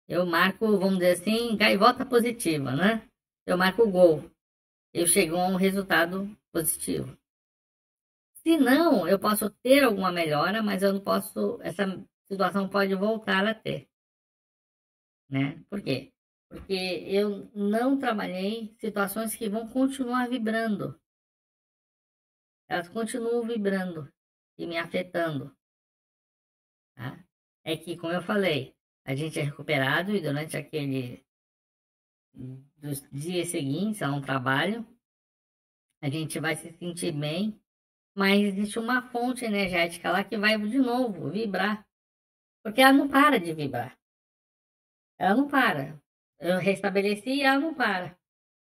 eu marco, vamos dizer assim, gaivota positiva, né? Eu marco o gol. Eu chego a um resultado positivo. Se não, eu posso ter alguma melhora, mas eu não posso, essa situação pode voltar a ter, né? Por quê? Porque eu não trabalhei situações que vão continuar vibrando. Elas continuam vibrando e me afetando, tá? É que, como eu falei, a gente é recuperado e durante aquele dos dias seguintes a um trabalho, a gente vai se sentir bem, mas existe uma fonte energética lá que vai de novo vibrar, porque ela não para de vibrar. Ela não para. Eu restabeleci e ela não para.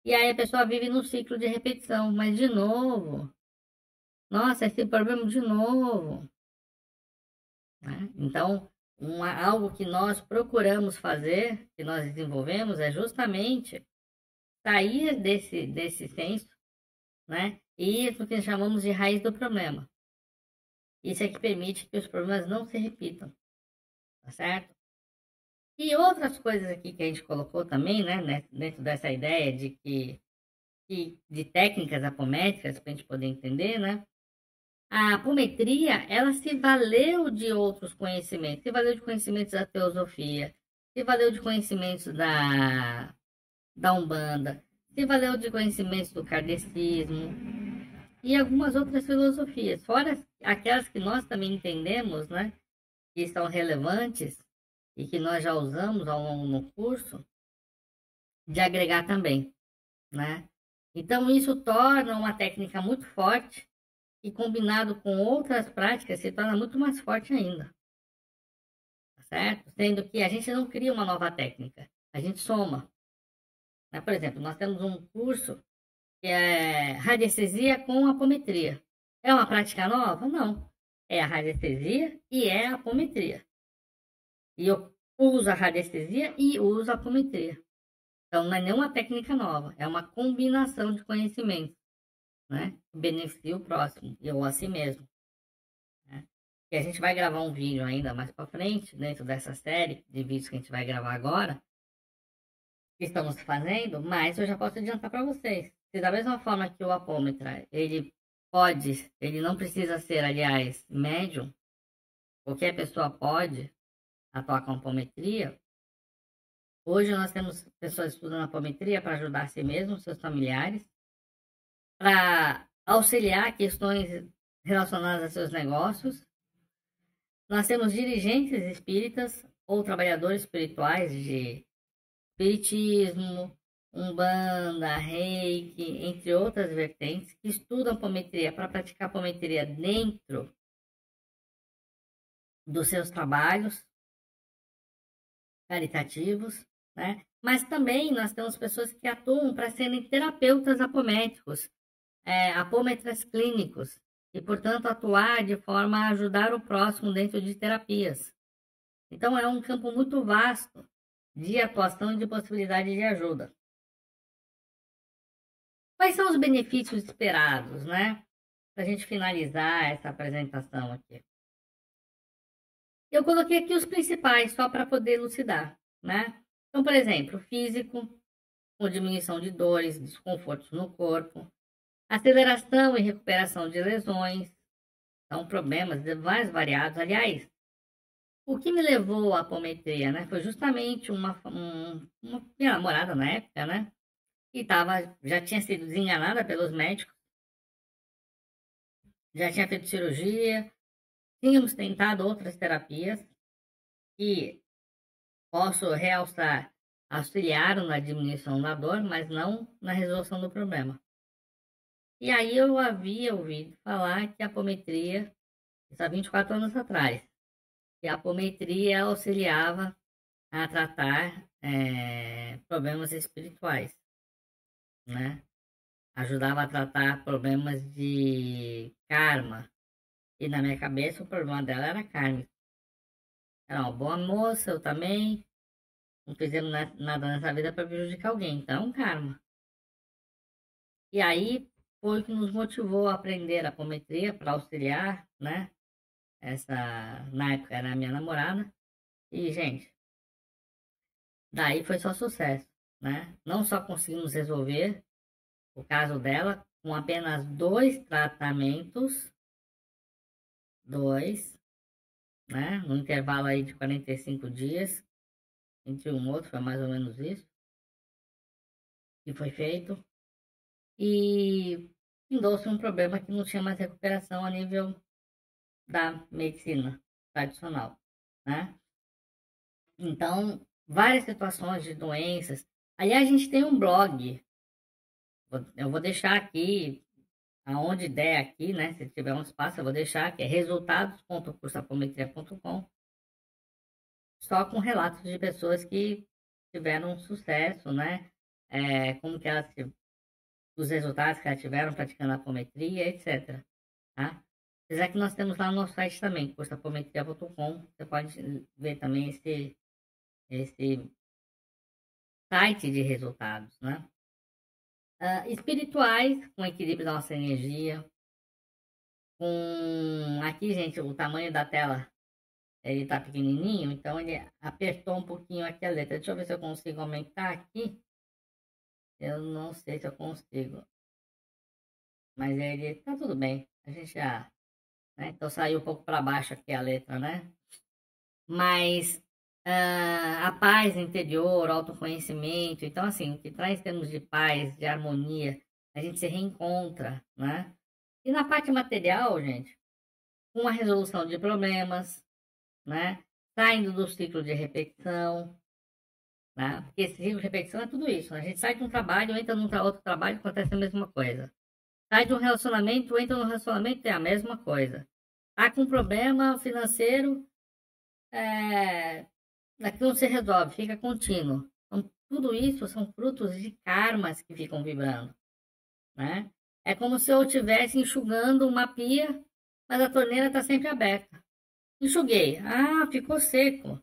E aí a pessoa vive num ciclo de repetição, mas de novo. Nossa, esse problema de novo. Né? Então, algo que nós procuramos fazer, que nós desenvolvemos, é justamente sair desse senso, né? E ir para o que chamamos de raiz do problema. Isso é que permite que os problemas não se repitam, tá certo? E outras coisas aqui que a gente colocou também, né, dentro dessa ideia de técnicas apométricas, para a gente poder entender, né? A apometria, ela se valeu de outros conhecimentos, se valeu de conhecimentos da teosofia, se valeu de conhecimentos da Umbanda, se valeu de conhecimentos do kardecismo e algumas outras filosofias, fora aquelas que nós também entendemos, né, que são relevantes e que nós já usamos ao longo do curso, de agregar também, né? Então, isso torna uma técnica muito forte e combinado com outras práticas se torna muito mais forte ainda, tá certo? Sendo que a gente não cria uma nova técnica, a gente soma. Né? Por exemplo, nós temos um curso que é radiestesia com apometria. É uma prática nova? Não. É a radiestesia e é a apometria. E eu uso a radiestesia e uso a apometria. Então, não é nenhuma técnica nova, é uma combinação de conhecimentos, né? Que beneficia o próximo, e ou a si mesmo. Né? E a gente vai gravar um vídeo ainda mais para frente, dentro dessa série de vídeos que a gente vai gravar agora, que estamos fazendo, mas eu já posso adiantar para vocês. Se da mesma forma que o apômetra, ele não precisa ser, aliás, médium, qualquer pessoa pode atuar com apometria. Hoje nós temos pessoas estudando apometria para ajudar a si mesmo, seus familiares, para auxiliar questões relacionadas a seus negócios. Nós temos dirigentes espíritas ou trabalhadores espirituais de espiritismo, umbanda, reiki, entre outras vertentes, que estudam apometria para praticar apometria dentro dos seus trabalhos caritativos, né? Mas também nós temos pessoas que atuam para serem terapeutas apométricos, apômetras clínicos, e, portanto, atuar de forma a ajudar o próximo dentro de terapias. Então, é um campo muito vasto de atuação e de possibilidade de ajuda. Quais são os benefícios esperados, né? Para a gente finalizar essa apresentação aqui. Eu coloquei aqui os principais, só para poder elucidar, né? Então, por exemplo, físico, com diminuição de dores, desconfortos no corpo, aceleração e recuperação de lesões, são problemas mais variados. Aliás, o que me levou à apometria, né? Foi justamente uma minha namorada na época, né? Que já tinha sido desenganada pelos médicos, já tinha feito cirurgia, tínhamos tentado outras terapias que posso realçar, auxiliaram na diminuição da dor, mas não na resolução do problema. E aí eu havia ouvido falar que a apometria, isso há 24 anos atrás, que a apometria auxiliava a tratar problemas espirituais, né? Ajudava a tratar problemas de karma. E na minha cabeça o problema dela era karma. Era uma boa moça, eu também. Não fizemos nada nessa vida para prejudicar alguém. Então, é um karma. E aí foi o que nos motivou a aprender a apometria para auxiliar, né? na época era a minha namorada, e, gente, daí foi só sucesso, né? Não só conseguimos resolver o caso dela com apenas 2 tratamentos, dois, né? No intervalo aí de 45 dias, entre um outro, foi mais ou menos isso que foi feito. E findou-se um problema que não tinha mais recuperação a nível da medicina tradicional, né? Então, várias situações de doenças. Aliás, a gente tem um blog, eu vou deixar aqui, aonde der aqui, né? Se tiver um espaço, eu vou deixar, que é resultados.cursapometria.com, só com relatos de pessoas que tiveram sucesso, né? Como que elas, os resultados que elas tiveram praticando a apometria, etc. Tá? Apesar que nós temos lá no nosso site também, cursapometria.com, você pode ver também esse site de resultados, né? Espirituais, com equilíbrio da nossa energia, com aqui, gente, o tamanho da tela, ele tá pequenininho, então ele apertou um pouquinho aqui a letra. Deixa eu ver se eu consigo aumentar aqui. Eu não sei se eu consigo, mas ele tá tudo bem. A gente já, né? Então saiu um pouco para baixo aqui a letra, né? Mas a paz interior, autoconhecimento, então assim, o que traz em termos de paz, de harmonia, a gente se reencontra, né? E na parte material, gente, com a resolução de problemas, né? Saindo do ciclo de repetição, né? Porque esse ciclo de repetição é tudo isso, né? A gente sai de um trabalho, entra num outro trabalho, acontece a mesma coisa. Sai de um relacionamento, entra num relacionamento, é a mesma coisa. Tá com um problema financeiro, aquilo não se resolve, fica contínuo. Então, tudo isso são frutos de karmas que ficam vibrando, né? É como se eu estivesse enxugando uma pia, mas a torneira está sempre aberta. Enxuguei, ficou seco.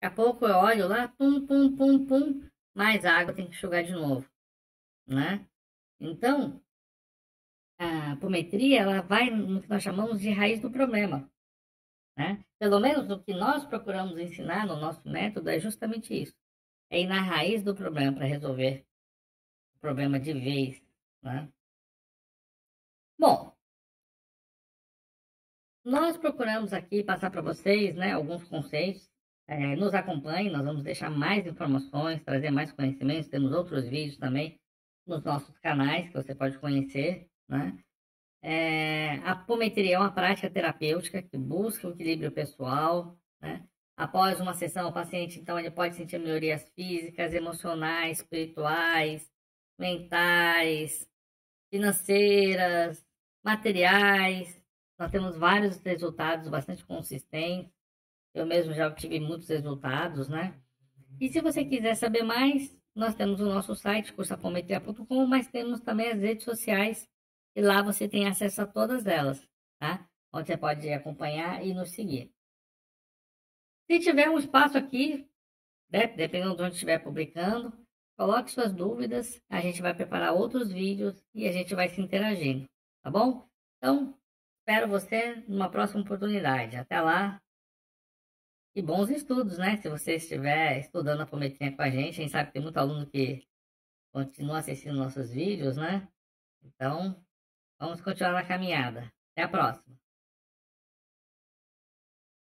Daqui a pouco eu olho lá, pum, pum, pum, pum, mais água, tem que enxugar de novo, né? Então, a apometria, ela vai no que nós chamamos de raiz do problema, né? Pelo menos o que nós procuramos ensinar no nosso método é justamente isso. É ir na raiz do problema para resolver o problema de vez, né? Bom, nós procuramos aqui passar para vocês, né, alguns conceitos. Nos acompanhe, nós vamos deixar mais informações, trazer mais conhecimentos. Temos outros vídeos também nos nossos canais que você pode conhecer, né? A apometria é uma prática terapêutica que busca o equilíbrio pessoal, né? Após uma sessão, o paciente, então, ele pode sentir melhorias físicas, emocionais, espirituais, mentais, financeiras, materiais. Nós temos vários resultados bastante consistentes. Eu mesmo já obtive muitos resultados, né? E se você quiser saber mais, nós temos o nosso site, cursapometria.com, mas temos também as redes sociais, e lá você tem acesso a todas elas, tá? Onde você pode acompanhar e nos seguir. Se tiver um espaço aqui, né, dependendo de onde estiver publicando, coloque suas dúvidas, a gente vai preparar outros vídeos e a gente vai se interagindo, tá bom? Então, espero você numa próxima oportunidade. Até lá e bons estudos, né? Se você estiver estudando a apometria com a gente sabe que tem muito aluno que continua assistindo nossos vídeos, né? Então, vamos continuar na caminhada. Até a próxima.